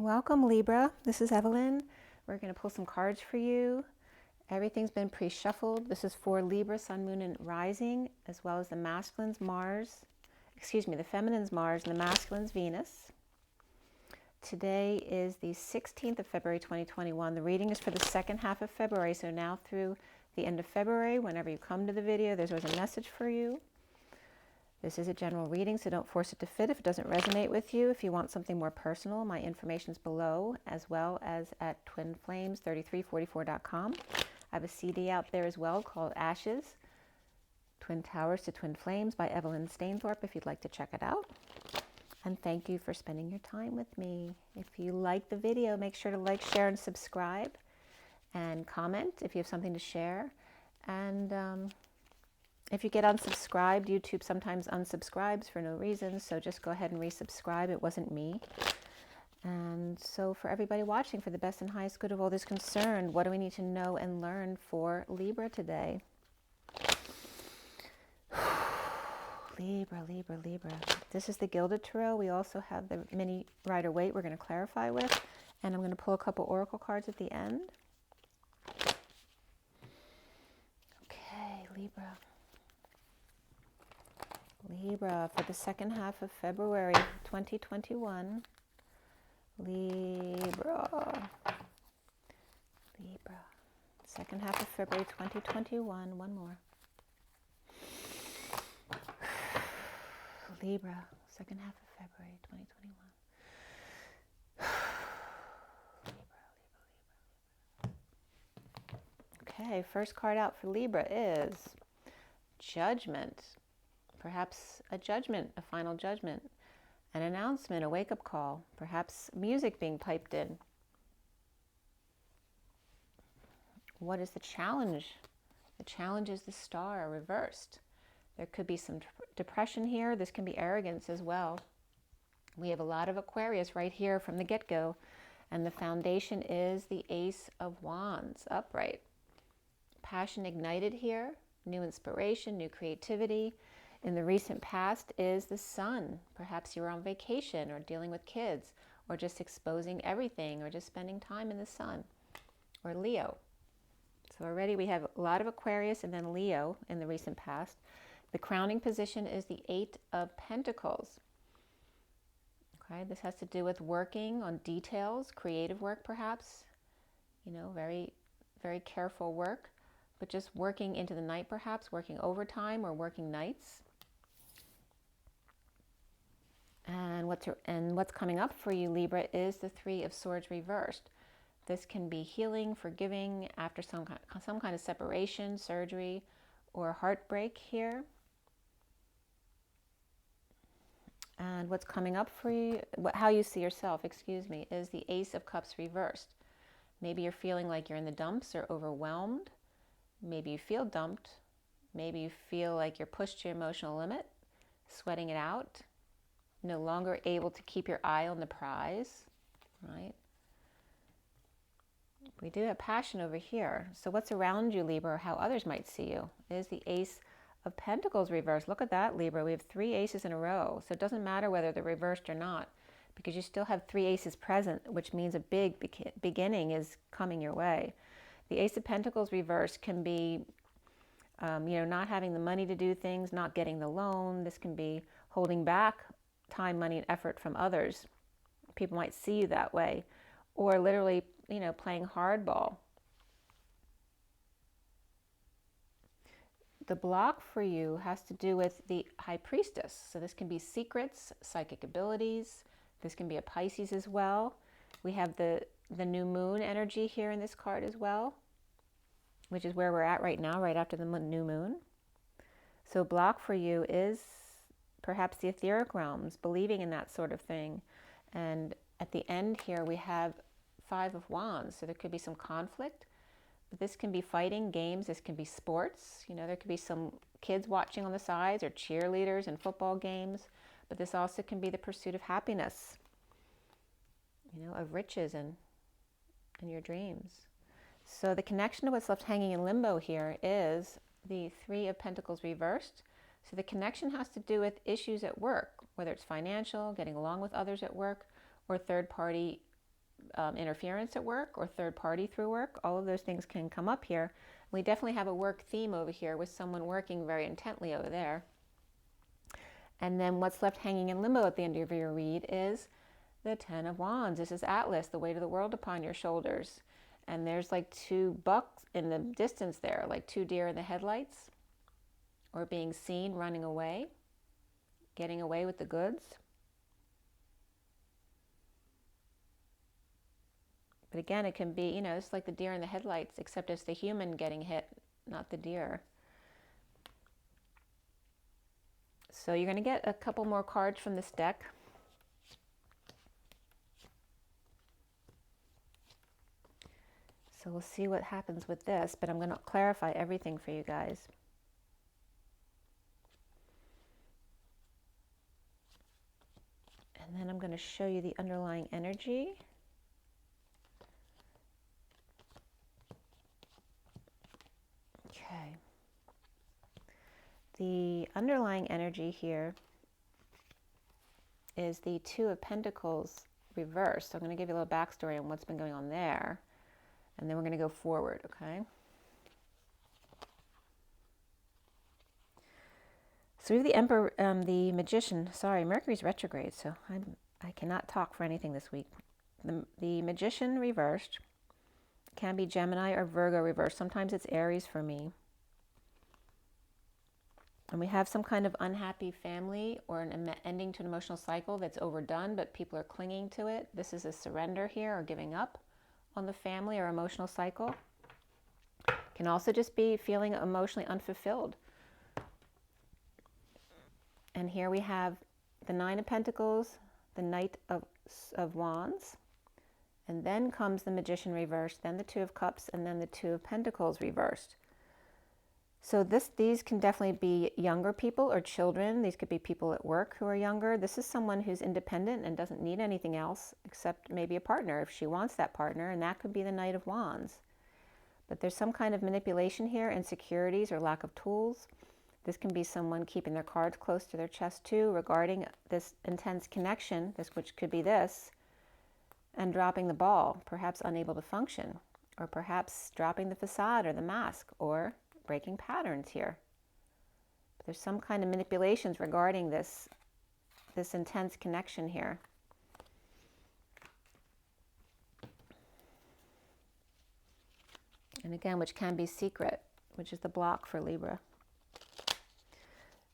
Welcome, Libra. This is Evelyn. We're going to pull some cards for you. Everything's been pre-shuffled. This is for Libra, Sun, Moon, and Rising, as well as the masculine's Mars, the feminine's Mars and the masculine's Venus. Today is the 16th of February, 2021. The reading is for the second half of February, so now through the end of February, whenever you come to the video, there's always a message for you. This is a general reading, so don't force it to fit if it doesn't resonate with you. If you want something more personal, my information is below, as well as at twinflames3344.com. I have a CD out there as well called Ashes, Twin Towers to Twin Flames by Evelyn Stainthorpe, if you'd like to check it out. And thank you for spending your time with me. If you like the video, make sure to like, share, and subscribe. And comment if you have something to share. And if you get unsubscribed, YouTube sometimes unsubscribes for no reason, so just go ahead and resubscribe. It wasn't me. And so for everybody watching, for the best and highest good of all that's concerned, what do we need to know and learn for Libra today? Libra, Libra, Libra. This is the Gilded Tarot. We also have the Mini Rider-Waite we're going to clarify with. And I'm going to pull a couple oracle cards at the end. Okay, Libra. Libra, for the second half of February 2021. Libra. Libra. Second half of February 2021. One more. Libra. Second half of February 2021. Libra, Libra, Libra. Okay, first card out for Libra is Judgment. Perhaps a judgment, a final judgment, an announcement, a wake-up call, perhaps music being piped in. What is the challenge? The challenge is the Star reversed. There could be some depression here. This can be arrogance as well. We have a lot of Aquarius right here from the get-go, and the foundation is the Ace of Wands, upright. Passion ignited here, new inspiration, new creativity. In the recent past is the Sun. Perhaps you were on vacation or dealing with kids or just exposing everything or just spending time in the sun. Or Leo. So already we have a lot of Aquarius and then Leo in the recent past. The crowning position is the Eight of Pentacles. Okay, this has to do with working on details, creative work perhaps. You know, very, very careful work. But just working into the night perhaps, working overtime or working nights. And what's coming up for you, Libra, is the Three of Swords reversed. This can be healing, forgiving after some kind of separation, surgery, or heartbreak here. And what's coming up for you, how you see yourself, is the Ace of Cups reversed. Maybe you're feeling like you're in the dumps or overwhelmed. Maybe you feel dumped. Maybe you feel like you're pushed to your emotional limit, sweating it out. No longer able to keep your eye on the prize, right? We do have passion over here. So what's around you, Libra, or how others might see you, is the Ace of Pentacles reversed. Look at that, Libra. We have 3 aces in a row. So it doesn't matter whether they're reversed or not, because you still have 3 aces present, which means a big beginning is coming your way. The Ace of Pentacles reversed can be, not having the money to do things, not getting the loan. This can be holding back time, money, and effort from others. People might see you that way. Or literally, playing hardball. The block for you has to do with the High Priestess. So this can be secrets, psychic abilities. This can be a Pisces as well. We have the new moon energy here in this card as well, which is where we're at right now, right after the new moon. So block for you is perhaps the etheric realms, believing in that sort of thing. And at the end here, we have 5 of Wands. So there could be some conflict. But this can be fighting, games. This can be sports. There could be some kids watching on the sides or cheerleaders and football games. But this also can be the pursuit of happiness, of riches and your dreams. So the connection to what's left hanging in limbo here is the Three of Pentacles reversed. So the connection has to do with issues at work, whether it's financial, getting along with others at work, or third-party interference at work or third party through work. All of those things can come up here. We definitely have a work theme over here with someone working very intently over there. And then what's left hanging in limbo at the end of your read is the Ten of Wands. This is Atlas, the weight of the world upon your shoulders. And there's like two bucks in the distance there, like two deer in the headlights, or being seen running away, getting away with the goods. But again, it can be, you know, it's like the deer in the headlights, except it's the human getting hit, not the deer. So you're going to get a couple more cards from this deck. So we'll see what happens with this, but I'm going to clarify everything for you guys. And then I'm going to show you the underlying energy. Okay. The underlying energy here is the Two of Pentacles reversed. So I'm going to give you a little backstory on what's been going on there. And then we're going to go forward, okay? So we have the Emperor, the Magician. Sorry, Mercury's retrograde, so I cannot talk for anything this week. The Magician reversed can be Gemini or Virgo reversed. Sometimes it's Aries for me. And we have some kind of unhappy family or an ending to an emotional cycle that's overdone, but people are clinging to it. This is a surrender here or giving up on the family or emotional cycle. Can also just be feeling emotionally unfulfilled. And here we have the Nine of Pentacles, the Knight of Wands, and then comes the Magician reversed, then the Two of Cups, and then the Two of Pentacles reversed. So these can definitely be younger people or children. These could be people at work who are younger. This is someone who's independent and doesn't need anything else except maybe a partner if she wants that partner, and that could be the Knight of Wands. But there's some kind of manipulation here, insecurities or lack of tools. This can be someone keeping their cards close to their chest too regarding this intense connection, which could be this, and dropping the ball, perhaps unable to function, or perhaps dropping the facade or the mask, or breaking patterns here. But there's some kind of manipulations regarding this intense connection here. And again, which can be secret, which is the block for Libra.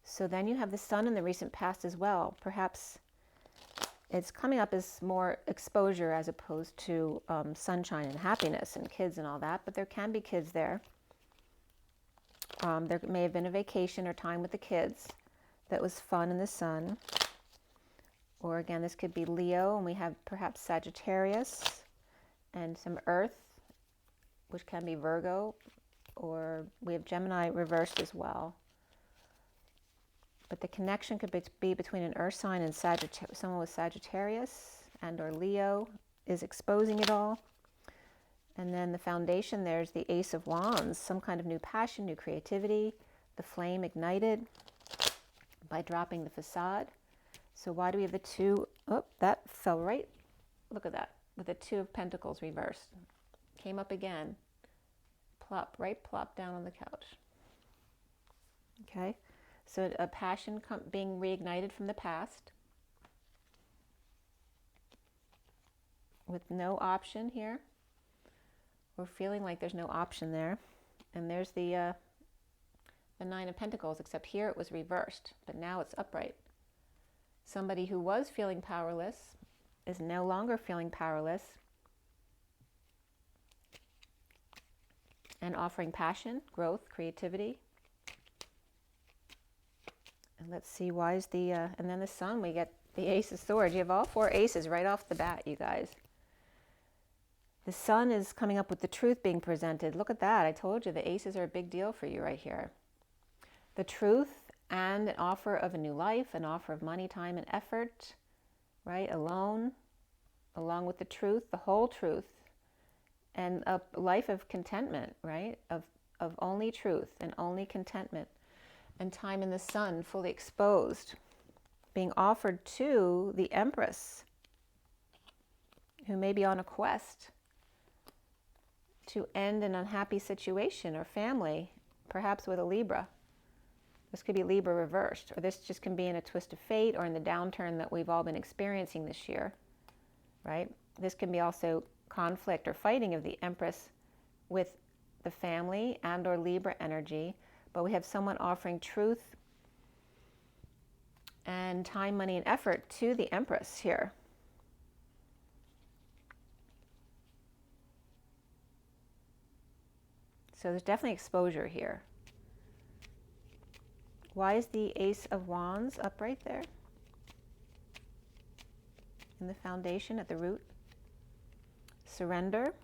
So then you have the Sun in the recent past as well. Perhaps it's coming up as more exposure as opposed to sunshine and happiness and kids and all that, but there can be kids there. There may have been a vacation or time with the kids that was fun in the sun. Or again, this could be Leo, and we have perhaps Sagittarius and some Earth, which can be Virgo, or we have Gemini reversed as well. But the connection could be between an Earth sign and someone with Sagittarius and or Leo is exposing it all. And then the foundation, there's the Ace of Wands, some kind of new passion, new creativity, the flame ignited by dropping the facade. So why do we have the two? Oh, that fell right. Look at that, with the Two of Pentacles reversed. Came up again. Plop down on the couch. Okay, so a passion being reignited from the past with no option here. We're feeling like there's no option there. And there's the Nine of Pentacles, except here it was reversed, but now it's upright. Somebody who was feeling powerless is no longer feeling powerless and offering passion, growth, creativity. And let's see, why is the, and then the Sun, we get the Ace of Swords. You have all four aces right off the bat, you guys. The Sun is coming up with the truth being presented. Look at that. I told you the aces are a big deal for you right here. The truth and an offer of a new life, an offer of money, time, and effort, right? Alone, along with the truth, the whole truth, and a life of contentment, right? Of only truth and only contentment, and time in the sun, fully exposed, being offered to the Empress. who may be on a quest to end an unhappy situation or family, perhaps with a Libra. This could be Libra reversed, or this just can be in a twist of fate or in the downturn that we've all been experiencing this year, right? This can be also conflict or fighting of the Empress with the family and or Libra energy, but we have someone offering truth and time, money, and effort to the Empress here. So there's definitely exposure here. Why is the Ace of Wands up right there? In the foundation, at the root. Surrender,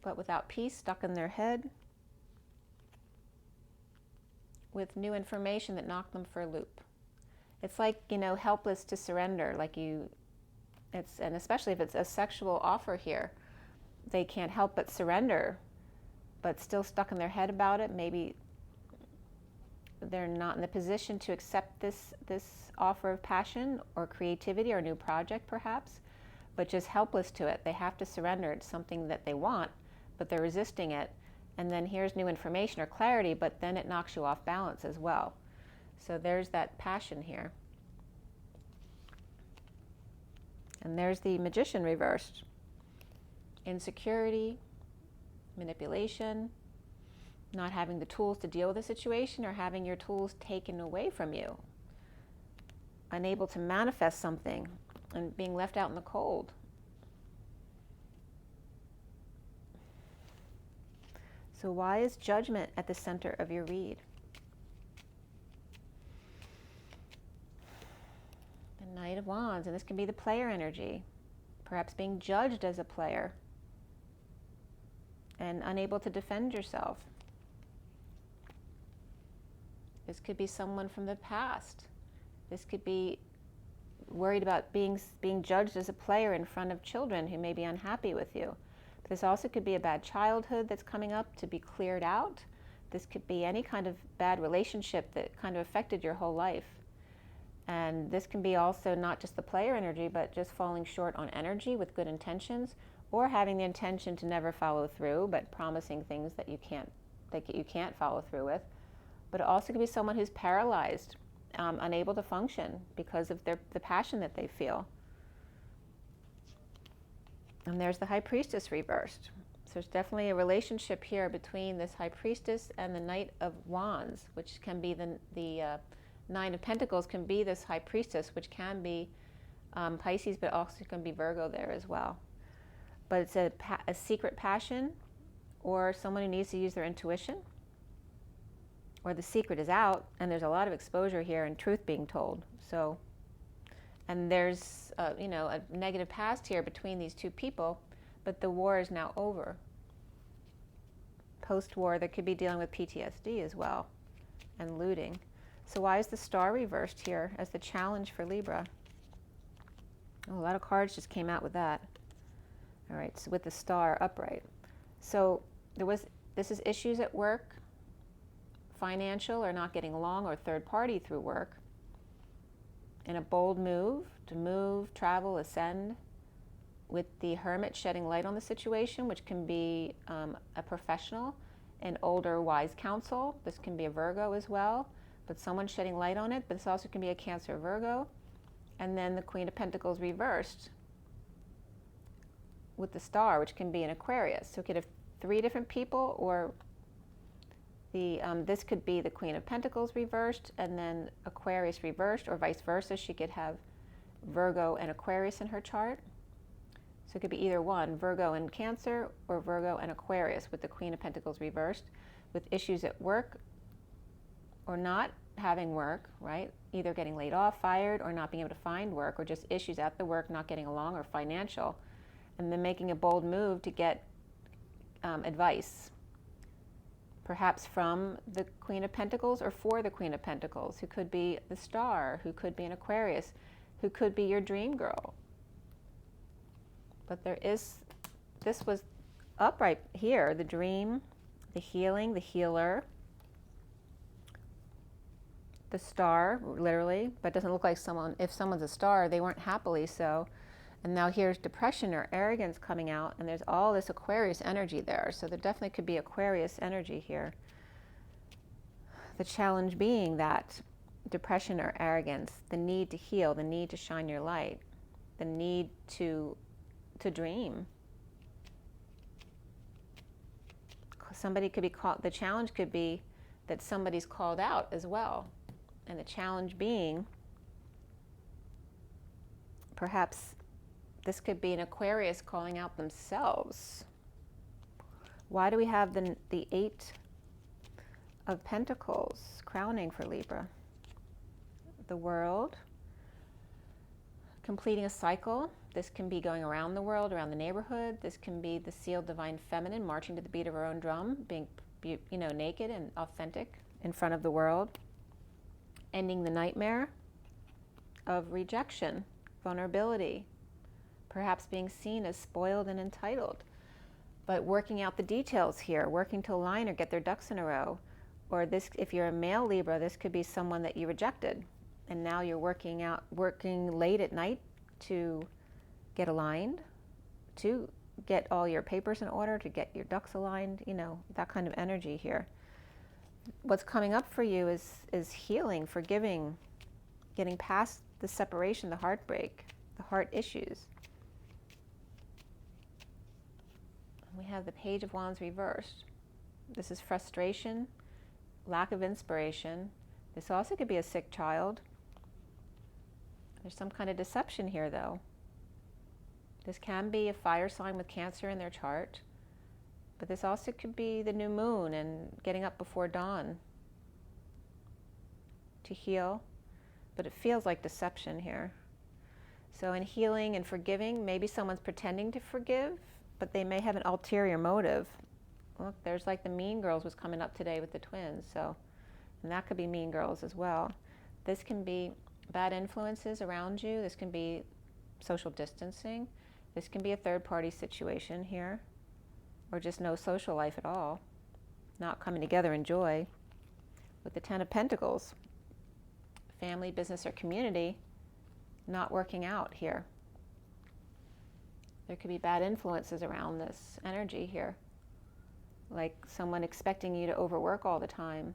but without peace, stuck in their head, with new information that knocked them for a loop. It's like, you know, helpless to surrender, like and especially if it's a sexual offer here, they can't help but surrender, but still stuck in their head about it. Maybe they're not in the position to accept this offer of passion or creativity or a new project perhaps, but just helpless to it. They have to surrender. It's something that they want, but they're resisting it. And then here's new information or clarity, but then it knocks you off balance as well. So there's that passion here. And there's the Magician reversed. Insecurity, manipulation, not having the tools to deal with the situation or having your tools taken away from you. Unable to manifest something and being left out in the cold. So why is Judgment at the center of your read? The Knight of Wands, and this can be the player energy, perhaps being judged as a player and unable to defend yourself. This could be someone from the past. This could be worried about being judged as a player in front of children who may be unhappy with you. But this also could be a bad childhood that's coming up to be cleared out. This could be any kind of bad relationship that kind of affected your whole life. And this can be also not just the player energy, but just falling short on energy with good intentions, or having the intention to never follow through, but promising things that you can't follow through with. But it also could be someone who's paralyzed, unable to function because of the passion that they feel. And there's the High Priestess reversed. So there's definitely a relationship here between this High Priestess and the Knight of Wands, which can be the Nine of Pentacles can be this High Priestess, which can be Pisces, but also can be Virgo there as well. But it's a secret passion, or someone who needs to use their intuition, or the secret is out, and there's a lot of exposure here and truth being told. So, and there's a negative past here between these two people, but the war is now over. Post-war, they could be dealing with PTSD as well, and looting. So why is the Star reversed here as the challenge for Libra? Oh, a lot of cards just came out with that. All right, so with the Star upright. So this is issues at work, financial or not getting along, or third party through work. In a bold move, to move, travel, ascend, with the Hermit shedding light on the situation, which can be a professional, an older wise counsel. This can be a Virgo as well, but someone shedding light on it. But this also can be a Cancer or Virgo. And then the Queen of Pentacles reversed with the Star, which can be an Aquarius. So it could have 3 different people, or this could be the Queen of Pentacles reversed and then Aquarius reversed, or vice versa. She could have Virgo and Aquarius in her chart. So it could be either one, Virgo and Cancer, or Virgo and Aquarius with the Queen of Pentacles reversed, with issues at work or not having work, right? Either getting laid off, fired, or not being able to find work, or just issues at the work, not getting along, or financial. And then making a bold move to get advice, perhaps from the Queen of Pentacles or for the Queen of Pentacles, who could be the Star, who could be an Aquarius, who could be your dream girl. But this was upright here, the dream, the healing, the healer, the Star, literally, but it doesn't look like if someone's a Star, they weren't happily so. And now here's depression or arrogance coming out, and there's all this Aquarius energy there. So there definitely could be Aquarius energy here. The challenge being that depression or arrogance, the need to heal, the need to shine your light, the need to dream. Somebody could be called, the challenge could be that somebody's called out as well. And the challenge being, perhaps this could be an Aquarius calling out themselves. Why do we have the Eight of Pentacles crowning for Libra? The World, completing a cycle. This can be going around the world, around the neighborhood. This can be the sealed divine feminine marching to the beat of her own drum, being, naked and authentic in front of the world. Ending the nightmare of rejection, vulnerability, perhaps being seen as spoiled and entitled, but working out the details here, working to align or get their ducks in a row. Or this, if you're a male Libra, this could be someone that you rejected, and now you're working late at night to get aligned, to get all your papers in order, to get your ducks aligned, that kind of energy here. What's coming up for you is healing, forgiving, getting past the separation, the heartbreak, the heart issues. We have the Page of Wands reversed. This is frustration, lack of inspiration. This also could be a sick child. There's some kind of deception here, though. This can be a fire sign with Cancer in their chart, but this also could be the new moon and getting up before dawn to heal, but it feels like deception here. So in healing and forgiving, maybe someone's pretending to forgive, but they may have an ulterior motive. Look, there's like the Mean Girls was coming up today with the twins, and that could be Mean Girls as well. This can be bad influences around you. This can be social distancing. This can be a third-party situation here, or just no social life at all, not coming together in joy. With the Ten of Pentacles, family, business, or community not working out here. There could be bad influences around this energy here, like someone expecting you to overwork all the time,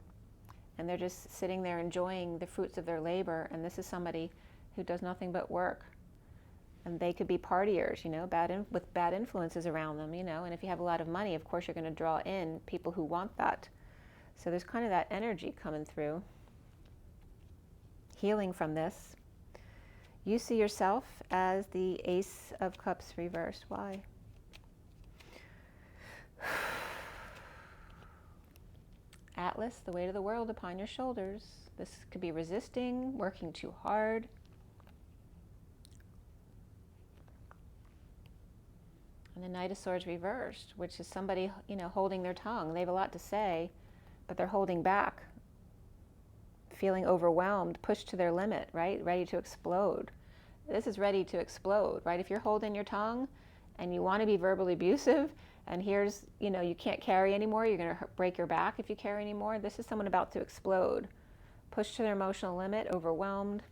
and they're just sitting there enjoying the fruits of their labor, and this is somebody who does nothing but work. And they could be partiers, with bad influences around them, and if you have a lot of money, of course you're going to draw in people who want that. So there's kind of that energy coming through. Healing from this. You see yourself as the Ace of Cups reversed. Why? Atlas, the weight of the world upon your shoulders. This could be resisting, working too hard. And the Knight of Swords reversed, which is somebody, holding their tongue. They have a lot to say, but they're holding back, feeling overwhelmed, pushed to their limit, right? Ready to explode. This is ready to explode, right? If you're holding your tongue and you want to be verbally abusive, and here's, you can't carry anymore, you're going to break your back if you carry anymore. This is someone about to explode, pushed to their emotional limit, overwhelmed,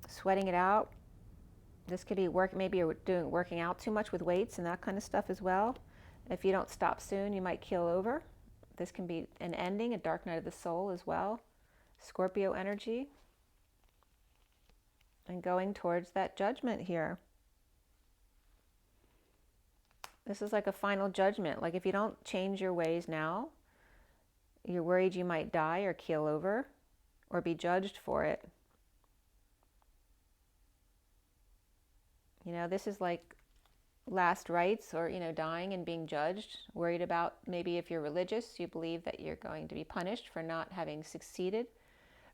sweating it out. This could be maybe you're working out too much with weights and that kind of stuff as well. If you don't stop soon, you might keel over. This can be an ending, a dark night of the soul as well. Scorpio energy. And going towards that judgment here. This is like a final judgment. Like if you don't change your ways now, you're worried you might die or keel over or be judged for it. This is like last rites, or, dying and being judged, worried about maybe if you're religious, you believe that you're going to be punished for not having succeeded,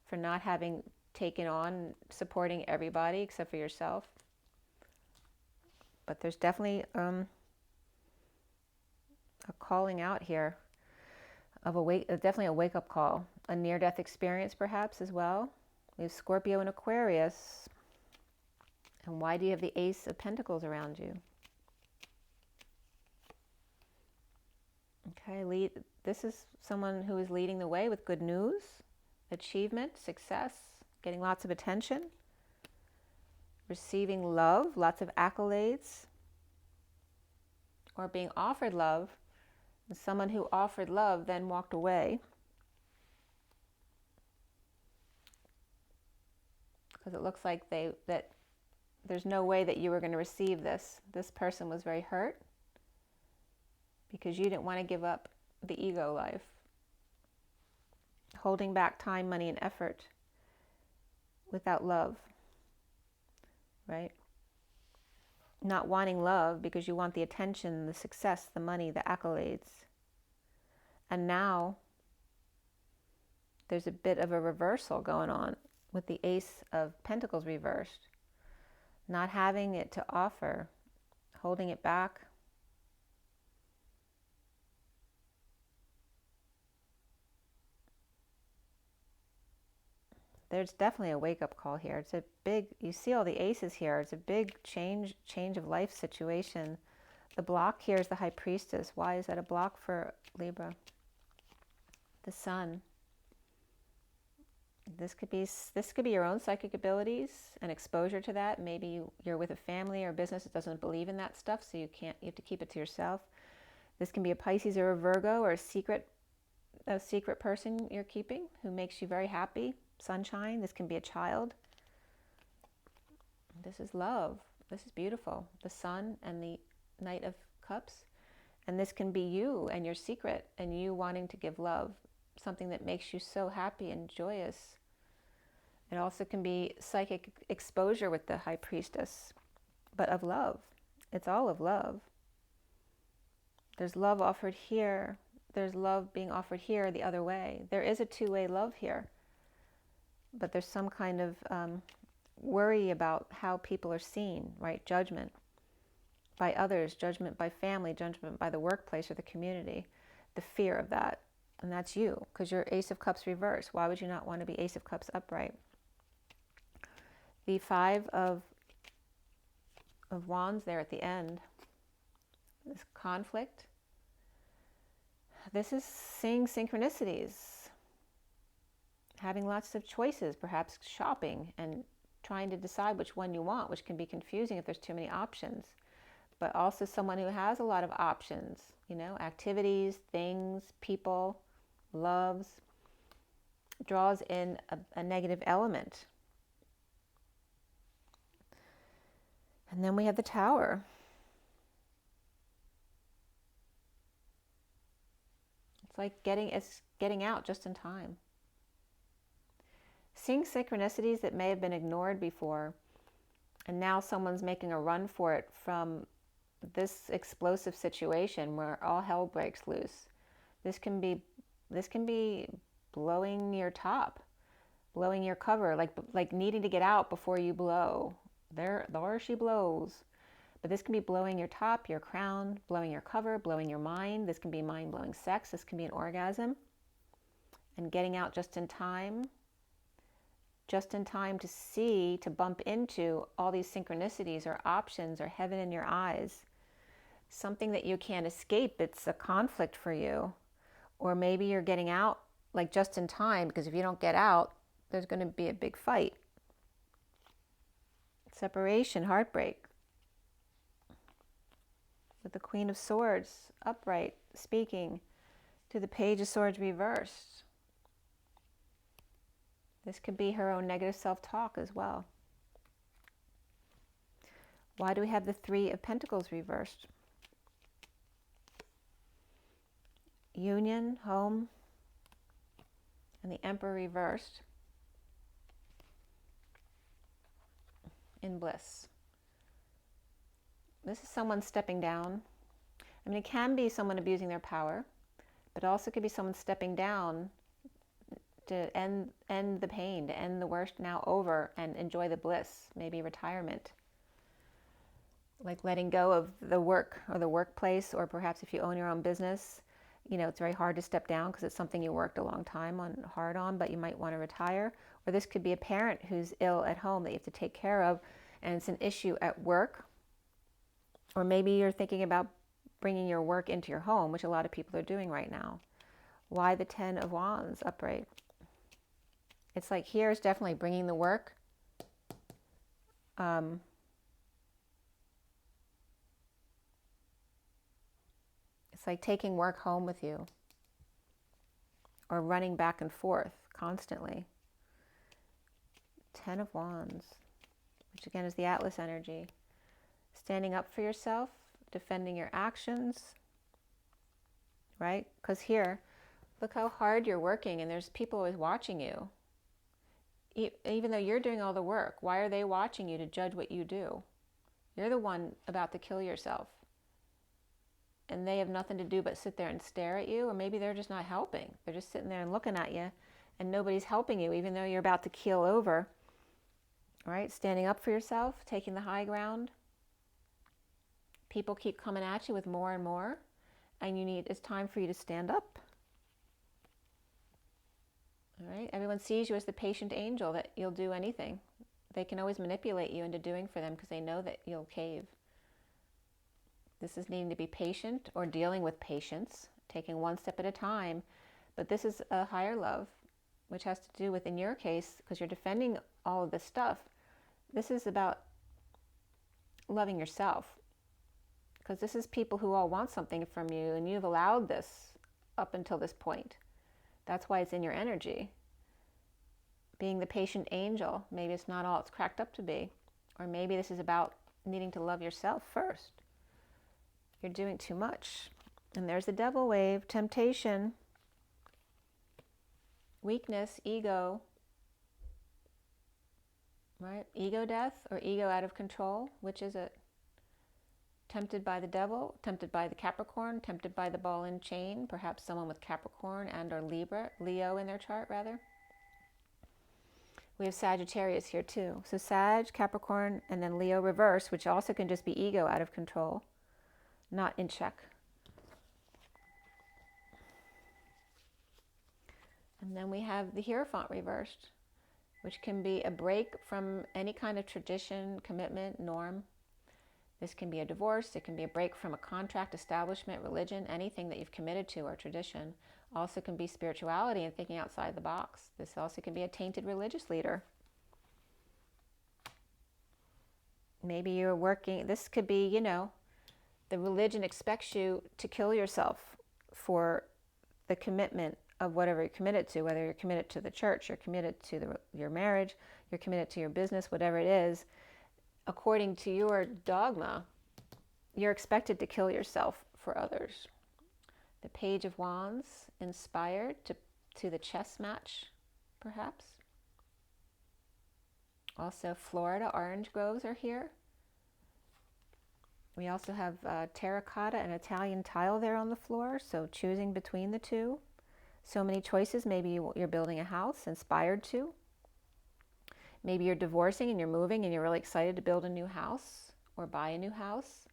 for not having taken on supporting everybody except for yourself. But there's definitely a calling out here of definitely a wake-up call, a near-death experience perhaps as well. We have Scorpio and Aquarius. And why do you have the Ace of Pentacles around you? Okay, this is someone who is leading the way with good news, achievement, success, getting lots of attention. receiving love, lots of accolades, or being offered love, and someone who offered love then walked away because it looks like that there's no way that you were going to receive this. This person was very hurt because you didn't want to give up the ego life, holding back time, money, and effort without love, right? Not wanting love because you want the attention, the success, the money, the accolades. And now there's a bit of a reversal going on with the Ace of Pentacles reversed. Not having it to offer, holding it back. There's definitely a wake-up call here. It's a big, you see all the aces here. It's a big change of life situation. The block here is the High Priestess. Why is that a block for Libra? The Sun. This could be your own psychic abilities and exposure to that. Maybe you're with a family or business that doesn't believe in that stuff, so you have to keep it to yourself. This can be a Pisces or a Virgo or a secret person you're keeping who makes you very happy. Sunshine. This can be a child. This is love. This is beautiful. The Sun and the Knight of Cups. And this can be you and your secret and you wanting to give love, something that makes you so happy and joyous. It also can be psychic exposure with the High Priestess, but of love. It's all of love. There's love offered here. There's love being offered here the other way. There is a two-way love here. But there's some kind of worry about how people are seen, right? Judgment by others, judgment by family, judgment by the workplace or the community. The fear of that. And that's you, because you're Ace of Cups reversed. Why would you not want to be Ace of Cups upright? The Five of Wands there at the end. This conflict. This is seeing synchronicities. Having lots of choices, perhaps shopping and trying to decide which one you want, which can be confusing if there's too many options. But also someone who has a lot of options, you know, activities, things, people, loves, draws in a negative element. And then we have the Tower. It's like getting out just in time. Seeing synchronicities that may have been ignored before, and now someone's making a run for it from this explosive situation where all hell breaks loose. This can be blowing your top, blowing your cover, like needing to get out before you blow. There she blows. But this can be blowing your top, your crown, blowing your cover, blowing your mind. This can be mind-blowing sex. This can be an orgasm. And getting out just in time to see, to bump into all these synchronicities or options or heaven in your eyes. Something that you can't escape. It's a conflict for you. Or maybe you're getting out like just in time, because if you don't get out, there's going to be a big fight. Separation, heartbreak. With the Queen of Swords upright, speaking to the Page of Swords reversed. This could be her own negative self-talk as well. Why do we have the Three of Pentacles reversed? Union, home, and the Emperor reversed in bliss. This is someone stepping down. I mean, it can be someone abusing their power, but also could be someone stepping down to end the pain, to end the worst now over and enjoy the bliss, maybe retirement. Like letting go of the work or the workplace, or perhaps if you own your own business, you know, it's very hard to step down because it's something you worked a long time hard on, but you might want to retire. Or this could be a parent who's ill at home that you have to take care of, and it's an issue at work. Or maybe you're thinking about bringing your work into your home, which a lot of people are doing right now. Why the Ten of Wands upright? It's like here is definitely bringing the work It's like taking work home with you, or running back and forth constantly. 10 of Wands, which again is the Atlas energy. Standing up for yourself, defending your actions, right? Because here, look how hard you're working, and there's people always watching you. Even though you're doing all the work, why are they watching you to judge what you do? You're the one about to kill yourself. And they have nothing to do but sit there and stare at you, or maybe they're just not helping. They're just sitting there and looking at you, and nobody's helping you, even though you're about to keel over. Right? Standing up for yourself, taking the high ground. People keep coming at you with more and more, and it's time for you to stand up. All right? Everyone sees you as the patient angel, that you'll do anything. They can always manipulate you into doing for them because they know that you'll cave. This is needing to be patient, or dealing with patience, taking one step at a time. But this is a higher love, which has to do with, in your case, because you're defending all of this stuff, this is about loving yourself. Because this is people who all want something from you, and you've allowed this up until this point. That's why it's in your energy. Being the patient angel, maybe it's not all it's cracked up to be. Or maybe this is about needing to love yourself first. You're doing too much. And there's the devil wave, temptation, weakness, ego, right? Ego death or ego out of control. Which is it? Tempted by the devil, tempted by the Capricorn, tempted by the ball and chain, perhaps someone with Capricorn and or Libra, Leo in their chart rather. We have Sagittarius here too. So Sag, Capricorn, and then Leo reverse, which also can just be ego out of control, not in check. And then we have the Hierophant reversed, which can be a break from any kind of tradition, commitment, norm. This can be a divorce, it can be a break from a contract, establishment, religion, anything that you've committed to or tradition. Also can be spirituality and thinking outside the box. This also can be a tainted religious leader. Maybe you're working, this could be, the religion expects you to kill yourself for the commitment of whatever you're committed to, whether you're committed to the church, you're committed to your marriage, you're committed to your business, whatever it is. According to your dogma, you're expected to kill yourself for others. The Page of Wands, inspired to the chess match, perhaps. Also, Florida orange groves are here. We also have terracotta and Italian tile there on the floor, so choosing between the two. So many choices. Maybe you're building a house, inspired to. Maybe you're divorcing and you're moving and you're really excited to build a new house or buy a new house.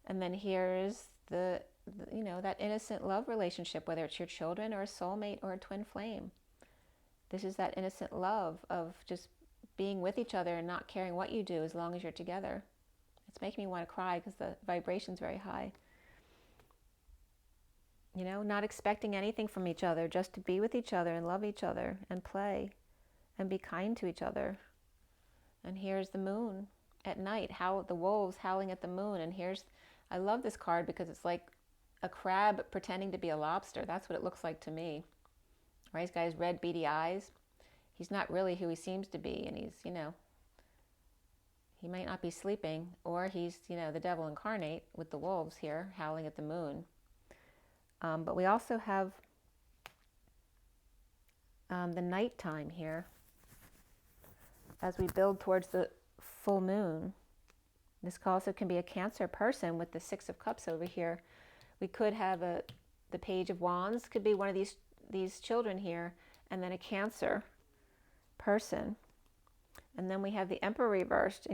And then here's that innocent love relationship, whether it's your children or a soulmate or a twin flame. This is that innocent love of just being with each other and not caring what you do as long as you're together. It's making me want to cry because the vibration's very high. Not expecting anything from each other, just to be with each other and love each other and play and be kind to each other. And here's the moon at night, the wolves howling at the moon. And I love this card because it's like a crab pretending to be a lobster. That's what it looks like to me. Right? He's got his red beady eyes. He's not really who he seems to be. And he's, he might not be sleeping, or he's, the devil incarnate with the wolves here howling at the moon. But we also have the nighttime here as we build towards the full moon. This also can be a Cancer person with the Six of Cups over here. We could have the Page of Wands, could be one of these children here, and then a Cancer person. And then we have the Emperor reversed,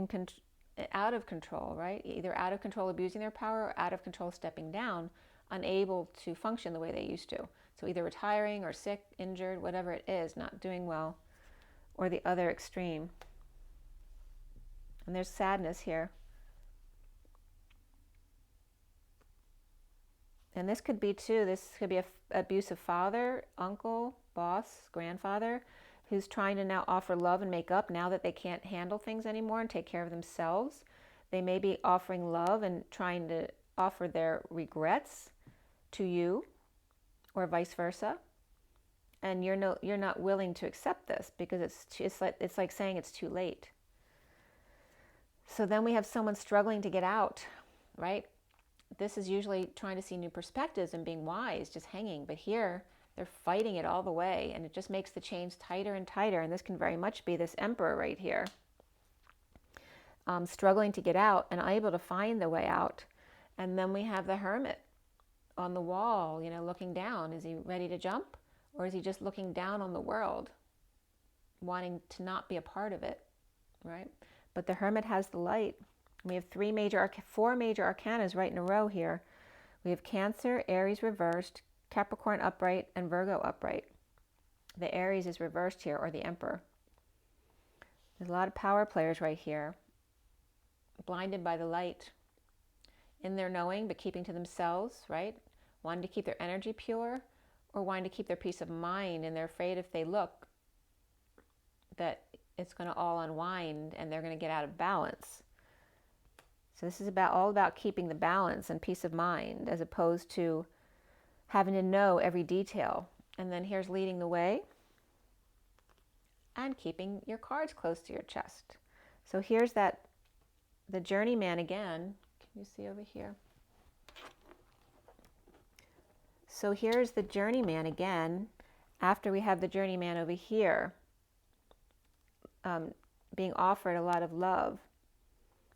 out of control, right? Either out of control, abusing their power, or out of control, stepping down, unable to function the way they used to. So either retiring or sick, injured, whatever it is, not doing well, or the other extreme. And there's sadness here. And this could be an abusive father, uncle, boss, grandfather. who's trying to now offer love and make up now that they can't handle things anymore and take care of themselves. They may be offering love and trying to offer their regrets to you, or vice versa. And you're not willing to accept this because it's like saying it's too late. So then we have someone struggling to get out, right? This is usually trying to see new perspectives and being wise, just hanging. But here, they're fighting it all the way, and it just makes the chains tighter and tighter. And this can very much be this emperor right here, struggling to get out and unable to find the way out. And then we have the hermit on the wall, you know, looking down. Is he ready to jump? Or is he just looking down on the world, wanting to not be a part of it, right? But the hermit has the light. We have four major arcanas right in a row here. We have Cancer, Aries reversed, Capricorn upright, and Virgo upright. The Aries is reversed here, or the Emperor. There's a lot of power players right here, blinded by the light, in their knowing, but keeping to themselves, right? Wanting to keep their energy pure, or wanting to keep their peace of mind, and they're afraid if they look that it's going to all unwind and they're going to get out of balance. So this is all about keeping the balance and peace of mind, as opposed to having to know every detail. And then here's leading the way and keeping your cards close to your chest. So here's the journeyman again. Can you see over here? So here's the journeyman again, after we have the journeyman over here, being offered a lot of love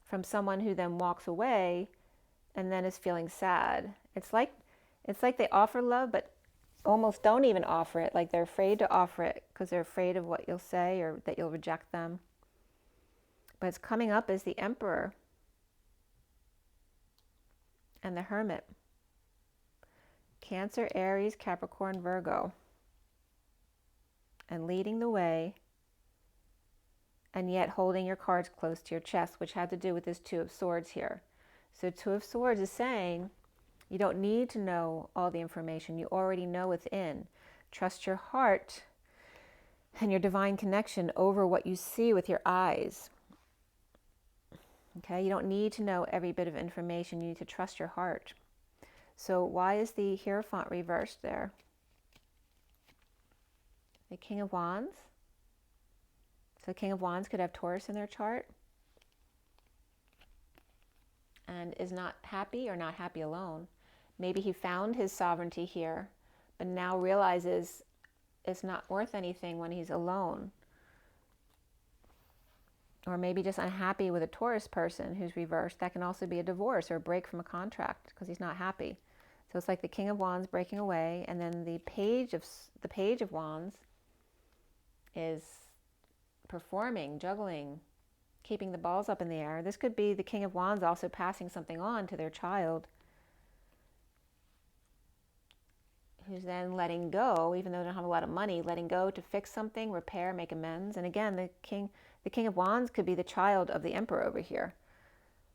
from someone who then walks away and then is feeling sad. It's like they offer love, but almost don't even offer it. Like they're afraid to offer it because they're afraid of what you'll say or that you'll reject them. But it's coming up as the Emperor and the Hermit. Cancer, Aries, Capricorn, Virgo. And leading the way, and yet holding your cards close to your chest, which had to do with this Two of Swords here. So Two of Swords is saying you don't need to know all the information. You already know within. Trust your heart and your divine connection over what you see with your eyes. Okay, you don't need to know every bit of information. You need to trust your heart. So why is the Hierophant reversed there? The King of Wands. So King of Wands could have Taurus in their chart and is not happy, or not happy alone. Maybe he found his sovereignty here, but now realizes it's not worth anything when he's alone. Or maybe just unhappy with a Taurus person who's reversed. That can also be a divorce or a break from a contract because he's not happy. So it's like the King of Wands breaking away, and then the Page of Wands is performing, juggling, keeping the balls up in the air. This could be the King of Wands also passing something on to their child, who's then letting go, even though they don't have a lot of money, letting go to fix something, repair, make amends. And again, the King of Wands could be the child of the Emperor over here.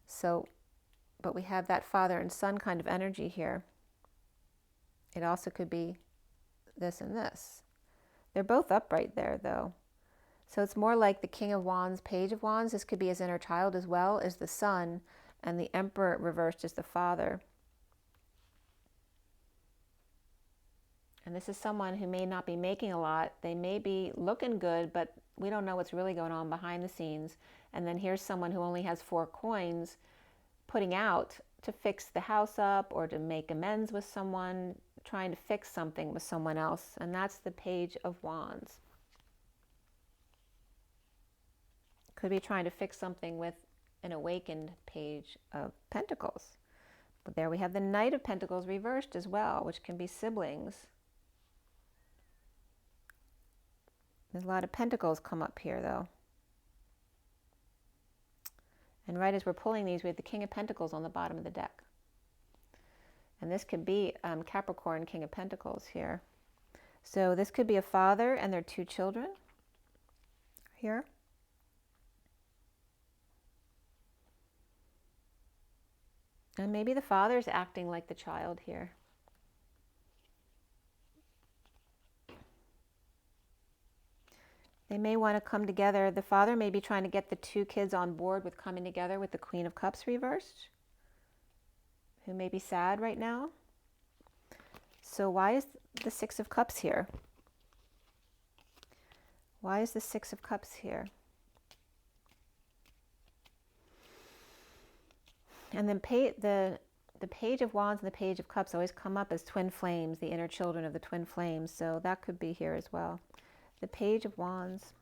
So, but we have that father and son kind of energy here. It also could be this and this. They're both upright there, though. So it's more like the King of Wands, Page of Wands. This could be his inner child as well as the son, and the Emperor reversed as the father. And this is someone who may not be making a lot. They may be looking good, but we don't know what's really going on behind the scenes. And then here's someone who only has 4 coins putting out to fix the house up or to make amends with someone, trying to fix something with someone else. And that's the Page of Wands. Could be trying to fix something with an awakened Page of Pentacles. But there we have the Knight of Pentacles reversed as well, which can be siblings. There's a lot of pentacles come up here, though. And right as we're pulling these, we have the King of Pentacles on the bottom of the deck. And this could be Capricorn, King of Pentacles here. So this could be a father and their 2 children here. And maybe the father's acting like the child here. They may want to come together. The father may be trying to get the two kids on board with coming together with the Queen of Cups reversed, who may be sad right now. So why is the Six of Cups here? Why is the Six of Cups here? And then the Page of Wands and the Page of Cups always come up as twin flames, the inner children of the twin flames. So that could be here as well. The Page of Wands.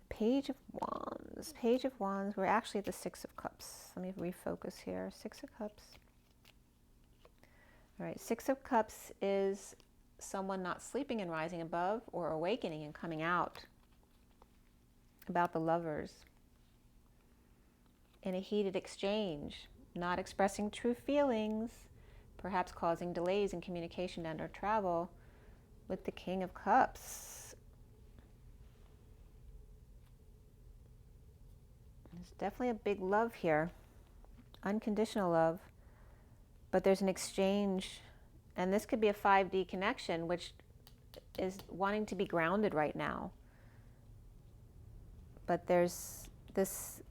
Page of Wands. Page of Wands. We're actually at the Six of Cups. Let me refocus here. Six of Cups. All right. Six of Cups is someone not sleeping and rising above, or awakening and coming out about the lovers in a heated exchange, not expressing true feelings, perhaps causing delays in communication and or travel with the King of Cups. There's definitely a big love here, unconditional love, but there's an exchange, and this could be a 5D connection, which is wanting to be grounded right now. But there's this,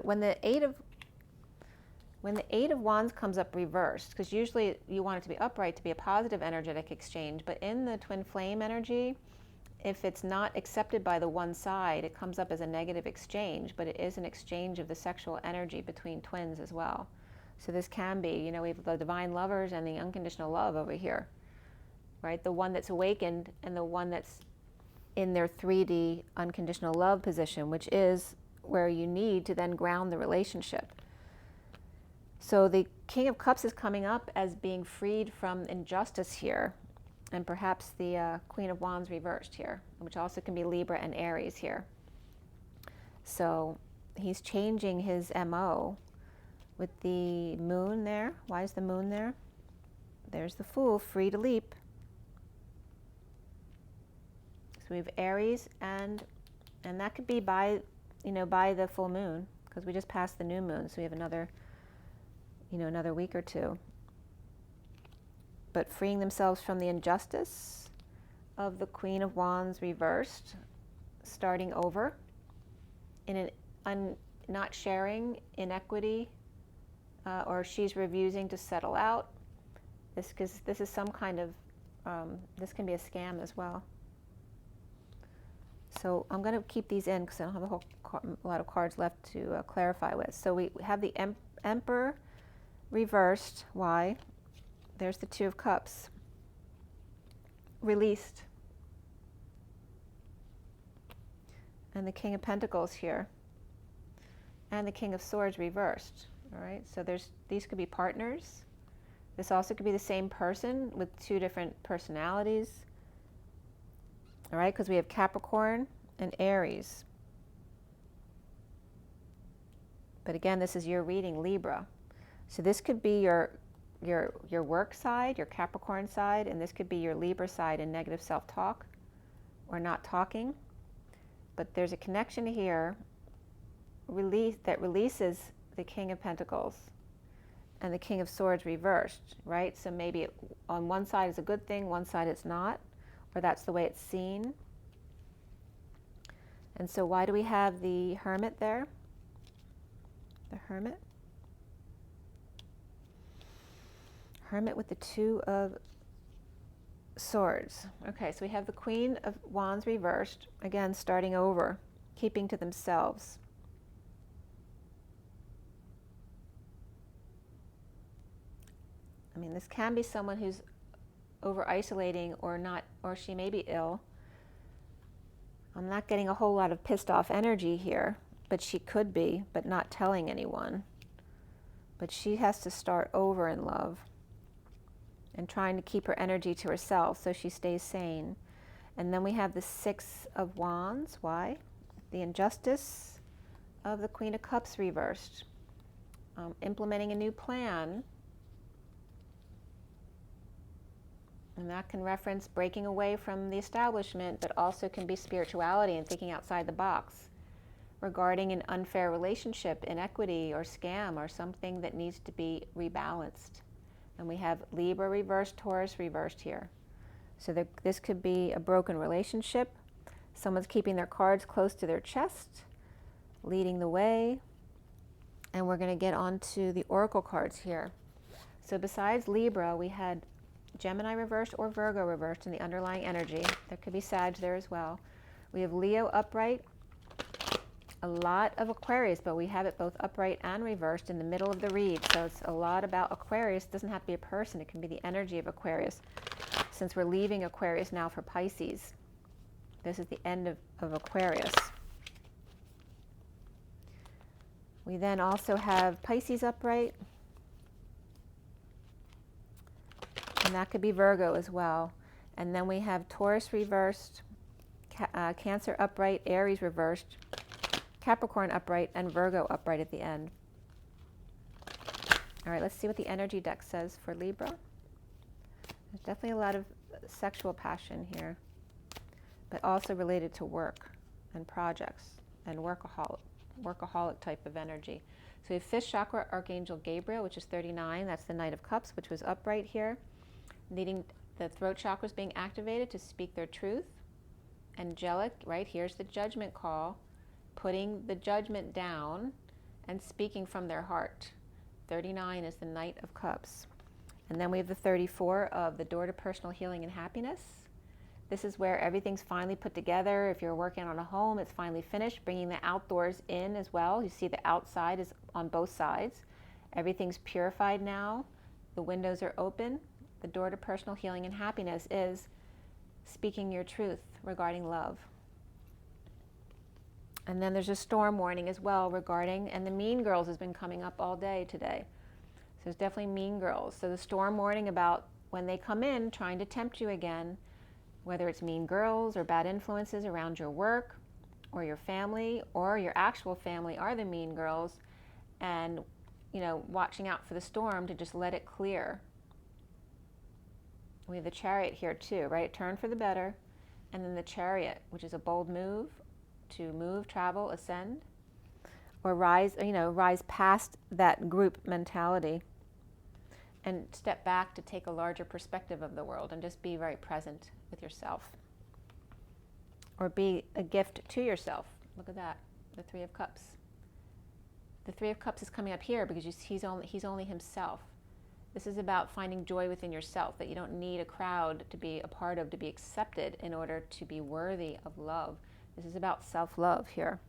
when the Eight of Wands comes up reversed, because usually you want it to be upright to be a positive energetic exchange, but in the twin flame energy, if it's not accepted by the one side, it comes up as a negative exchange, but it is an exchange of the sexual energy between twins as well. So this can be, you know, we have the divine lovers and the unconditional love over here, right? The one that's awakened and the one that's in their 3D unconditional love position, which is where you need to then ground the relationship. So the King of Cups is coming up as being freed from injustice here, and perhaps the Queen of Wands reversed here, which also can be Libra and Aries here. So he's changing his MO with the moon there. Why is the moon there? There's the Fool, free to leap. So we have Aries, and that could be by, you know, by the full moon, because we just passed the new moon, so we have another, you know, another week or two. But freeing themselves from the injustice of the Queen of Wands reversed, starting over in not sharing, inequity, or she's refusing to settle out. Because this is some kind of, this can be a scam as well. So I'm going to keep these in because I don't have a lot of cards left to clarify with. So we have the Emperor reversed. Why? There's the Two of Cups. Released. And the King of Pentacles here. And the King of Swords reversed. All right, so these could be partners. This also could be the same person with two different personalities. All right, because we have Capricorn and Aries. But again, this is your reading, Libra. So this could be your work side, your Capricorn side, and this could be your Libra side in negative self-talk or not talking. But there's a connection here that releases the King of Pentacles and the King of Swords reversed, right? So maybe on one side is a good thing, one side it's not, or that's the way it's seen. And so why do we have the Hermit there? The Hermit. Hermit with the Two of Swords. Okay, so we have the Queen of Wands reversed, again starting over, keeping to themselves. I mean, this can be someone who's over isolating or not, or she may be ill. I'm not getting a whole lot of pissed off energy here, but she could be, but not telling anyone. But she has to start over in love and trying to keep her energy to herself so she stays sane. And then we have the Six of Wands. Why? The injustice of the Queen of Cups reversed. Implementing a new plan. And that can reference breaking away from the establishment, but also can be spirituality and thinking outside the box. regarding an unfair relationship, inequity, or scam, or something that needs to be rebalanced. And we have Libra reversed, Taurus reversed here. So this could be a broken relationship. Someone's keeping their cards close to their chest, leading the way. And we're going to get on to the oracle cards here. So besides Libra, we had Gemini reversed or Virgo reversed in the underlying energy. There could be Sag there as well. We have Leo upright, a lot of Aquarius, but we have it both upright and reversed in the middle of the read. So it's a lot about Aquarius. It doesn't have to be a person. It can be the energy of Aquarius. Since we're leaving Aquarius now for Pisces, this is the end of Aquarius. We then also have Pisces upright, and that could be Virgo as well. And then we have Taurus reversed, Cancer upright, Aries reversed, Capricorn upright, and Virgo upright at the end. All right, let's see what the energy deck says for Libra. There's definitely a lot of sexual passion here, but also related to work and projects and workaholic type of energy. So we have Fifth Chakra Archangel Gabriel, which is 39. That's the Knight of Cups, which was upright here, needing the throat chakras being activated to speak their truth. Angelic, right, here's the judgment call, putting the judgment down and speaking from their heart. 39 is the Knight of Cups. And then we have the 34 of the door to personal healing and happiness. This is where everything's finally put together. If you're working on a home, it's finally finished, bringing the outdoors in as well. You see the outside is on both sides. Everything's purified now. The windows are open. The door to personal healing and happiness is speaking your truth regarding love. And then there's a storm warning as well regarding, and the mean girls has been coming up all day today. So there's definitely mean girls. So the storm warning about when they come in trying to tempt you again, whether it's mean girls or bad influences around your work or your family or your actual family are the mean girls, and watching out for the storm to just let it clear. We have the Chariot here too, right? Turn for the better. And then the Chariot, which is a bold move to move, travel, ascend, or rise past that group mentality and step back to take a larger perspective of the world and just be very present with yourself. Or be a gift to yourself. Look at that, the Three of Cups. The Three of Cups is coming up here because he's only himself. This is about finding joy within yourself, that you don't need a crowd to be a part of, to be accepted in order to be worthy of love. This is about self-love here.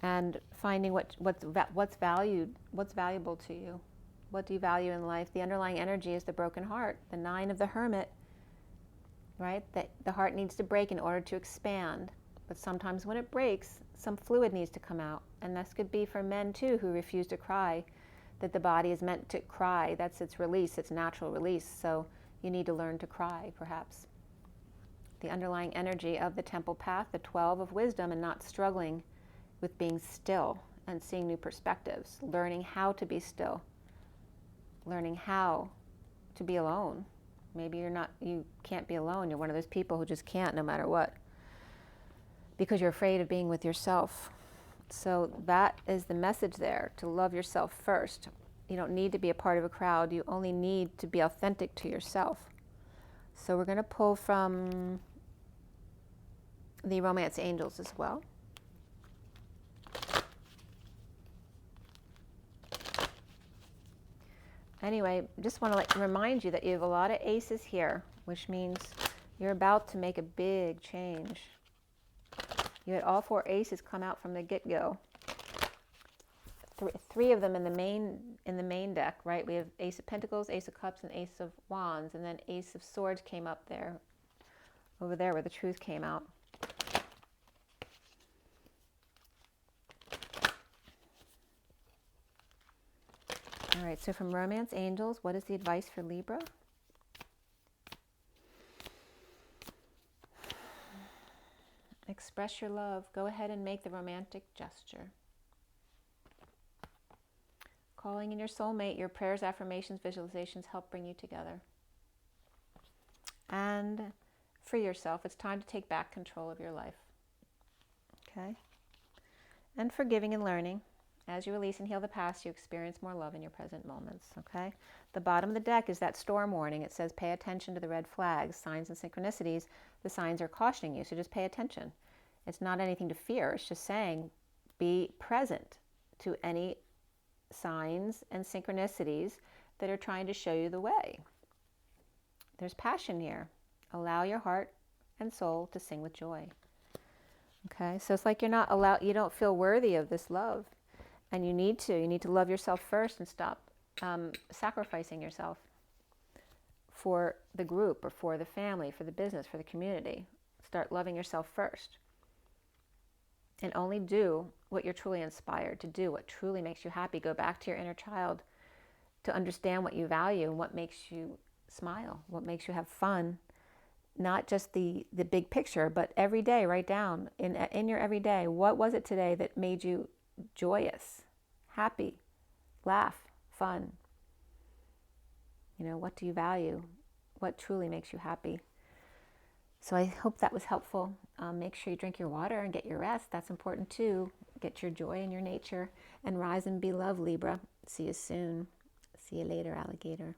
And finding what's valuable to you. What do you value in life? The underlying energy is the broken heart, the Nine of the Hermit, right? That the heart needs to break in order to expand. But sometimes when it breaks, some fluid needs to come out. And this could be for men too who refuse to cry, that the body is meant to cry. That's its release, its natural release. So you need to learn to cry, perhaps. The underlying energy of the Temple Path, the 12 of wisdom, and not struggling with being still and seeing new perspectives, learning how to be still, learning how to be alone. Maybe you can't be alone. You're one of those people who just can't no matter what, because you're afraid of being with yourself. So that is the message there, to love yourself first. You don't need to be a part of a crowd. You only need to be authentic to yourself. So we're going to pull from the Romance Angels as well. Anyway, just want to remind you that you have a lot of aces here, which means you're about to make a big change. You had all four aces come out from the get-go. Three of them in the main deck, right? We have Ace of Pentacles, Ace of Cups, and Ace of Wands, and then Ace of Swords came up there, over there where the truth came out. All right, so from Romance Angels, what is the advice for Libra? Express your love. Go ahead and make the romantic gesture. Calling in your soulmate, your prayers, affirmations, visualizations help bring you together. And free yourself. It's time to take back control of your life. Okay? and forgiving and learning. As you release and heal the past, you experience more love in your present moments, okay? The bottom of the deck is that storm warning. It says pay attention to the red flags, signs and synchronicities. The signs are cautioning you, so just pay attention. It's not anything to fear. It's just saying be present to any signs and synchronicities that are trying to show you the way. There's passion here. Allow your heart and soul to sing with joy. Okay, so it's like you're not allowed, you don't feel worthy of this love. And you need to love yourself first and stop sacrificing yourself for the group or for the family, for the business, for the community. Start loving yourself first. And only do what you're truly inspired to do, what truly makes you happy. Go back to your inner child to understand what you value and what makes you smile, what makes you have fun. Not just the big picture, but every day, write down in your everyday, what was it today that made you joyous, happy, laugh, fun? You know, what do you value? What truly makes you happy? So I hope that was helpful. Make sure you drink your water and get your rest. That's important too. Get your joy in your nature and rise and be love, Libra. See you soon. See you later, alligator.